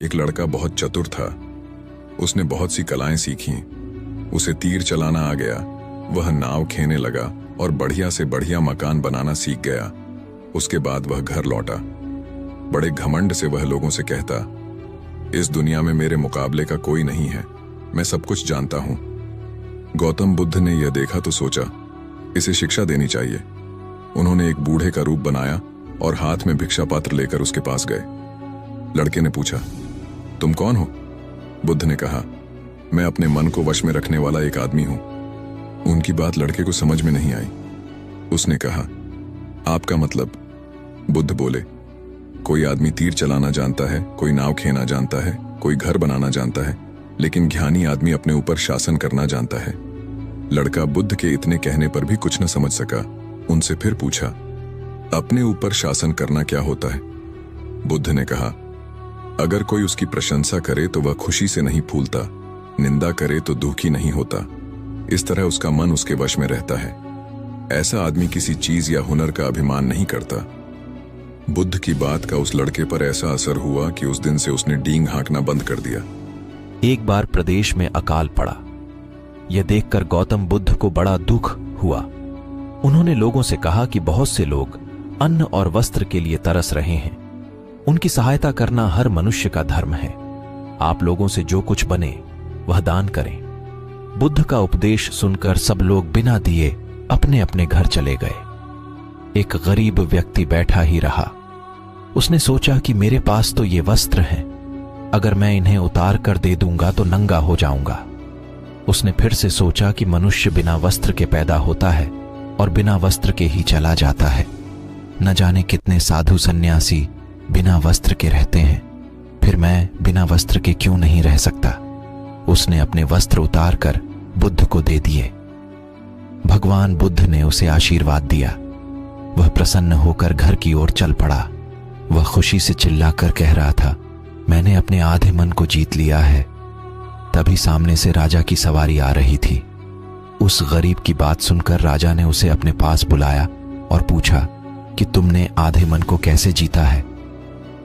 एक लड़का बहुत चतुर था। उसने बहुत सी कलाएं सीखी। उसे तीर चलाना आ गया, वह नाव खेने लगा और बढ़िया से बढ़िया मकान बनाना सीख गया। उसके बाद वह घर लौटा। बड़े घमंड से वह लोगों से कहता, इस दुनिया में मेरे मुकाबले का कोई नहीं है, मैं सब कुछ जानता हूं। गौतम बुद्ध ने यह देखा तो सोचा, इसे शिक्षा देनी चाहिए। उन्होंने एक बूढ़े का रूप बनाया और हाथ में भिक्षा पात्र लेकर उसके पास गए। लड़के ने पूछा, तुम कौन हो? बुद्ध ने कहा, मैं अपने मन को वश में रखने वाला एक आदमी हूं। उनकी बात लड़के को समझ में नहीं आई। उसने कहा, आपका मतलब? बुद्ध बोले, कोई आदमी तीर चलाना जानता है, कोई नाव खेना जानता है, कोई घर बनाना जानता है, लेकिन ज्ञानी आदमी अपने ऊपर शासन करना जानता है। लड़का बुद्ध के इतने कहने पर भी कुछ न समझ सका। उनसे फिर पूछा, अपने ऊपर शासन करना क्या होता है? बुद्ध ने कहा, अगर कोई उसकी प्रशंसा करे तो वह खुशी से नहीं फूलता, निंदा करे तो दुखी नहीं होता। इस तरह उसका मन उसके वश में रहता है। ऐसा आदमी किसी चीज या हुनर का अभिमान नहीं करता। बुद्ध की बात का उस लड़के पर ऐसा असर हुआ कि उस दिन से उसने डींग हाँकना बंद कर दिया। एक बार प्रदेश में अकाल पड़ा। यह देखकर गौतम बुद्ध को बड़ा दुख हुआ। उन्होंने लोगों से कहा कि बहुत से लोग अन्न और वस्त्र के लिए तरस रहे हैं। उनकी सहायता करना हर मनुष्य का धर्म है। आप लोगों से जो कुछ बने वह दान करें। बुद्ध का उपदेश सुनकर सब लोग बिना दिए अपने अपने घर चले गए। एक गरीब व्यक्ति बैठा ही रहा। उसने सोचा कि मेरे पास तो ये वस्त्र हैं, अगर मैं इन्हें उतार कर दे दूंगा तो नंगा हो जाऊंगा। उसने फिर से सोचा कि मनुष्य बिना वस्त्र के पैदा होता है और बिना वस्त्र के ही चला जाता है। न जाने कितने साधु सन्यासी बिना वस्त्र के रहते हैं, फिर मैं बिना वस्त्र के क्यों नहीं रह सकता? उसने अपने वस्त्र उतार कर बुद्ध को दे दिए। भगवान बुद्ध ने उसे आशीर्वाद दिया। वह प्रसन्न होकर घर की ओर चल पड़ा। वह खुशी से चिल्लाकर कह रहा था, मैंने अपने आधे मन को जीत लिया है। तभी सामने से राजा की सवारी आ रही थी। उस गरीब की बात सुनकर राजा ने उसे अपने पास बुलाया और पूछा कि तुमने आधे मन को कैसे जीता है?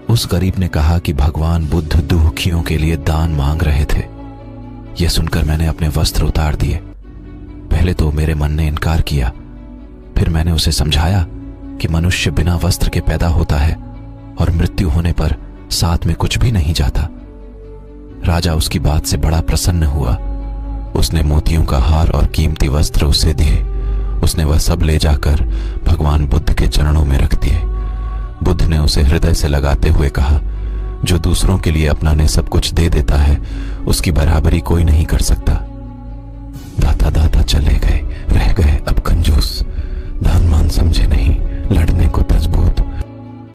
उस गरीब ने कहा कि भगवान बुद्ध दुखियों के लिए दान मांग रहे थे। यह सुनकर मैंने अपने वस्त्र उतार दिए। पहले तो मेरे मन ने इनकार किया, फिर मैंने उसे समझाया कि मनुष्य बिना वस्त्र के पैदा होता है और मृत्यु होने पर साथ में कुछ भी नहीं जाता। राजा उसकी बात से बड़ा प्रसन्न हुआ। उसने मोतियों का हार और कीमती वस्त्र उसे दिए। उसने वह सब ले जाकर भगवान बुद्ध के चरणों में रख दिए। बुद्ध ने उसे हृदय से लगाते हुए कहा, जो दूसरों के लिए अपना सब कुछ दे देता है, उसकी बराबरी कोई नहीं कर सकता। दाता दाता चले गए, रह गए अब कंजूस। दान मान समझे नहीं, लड़ने को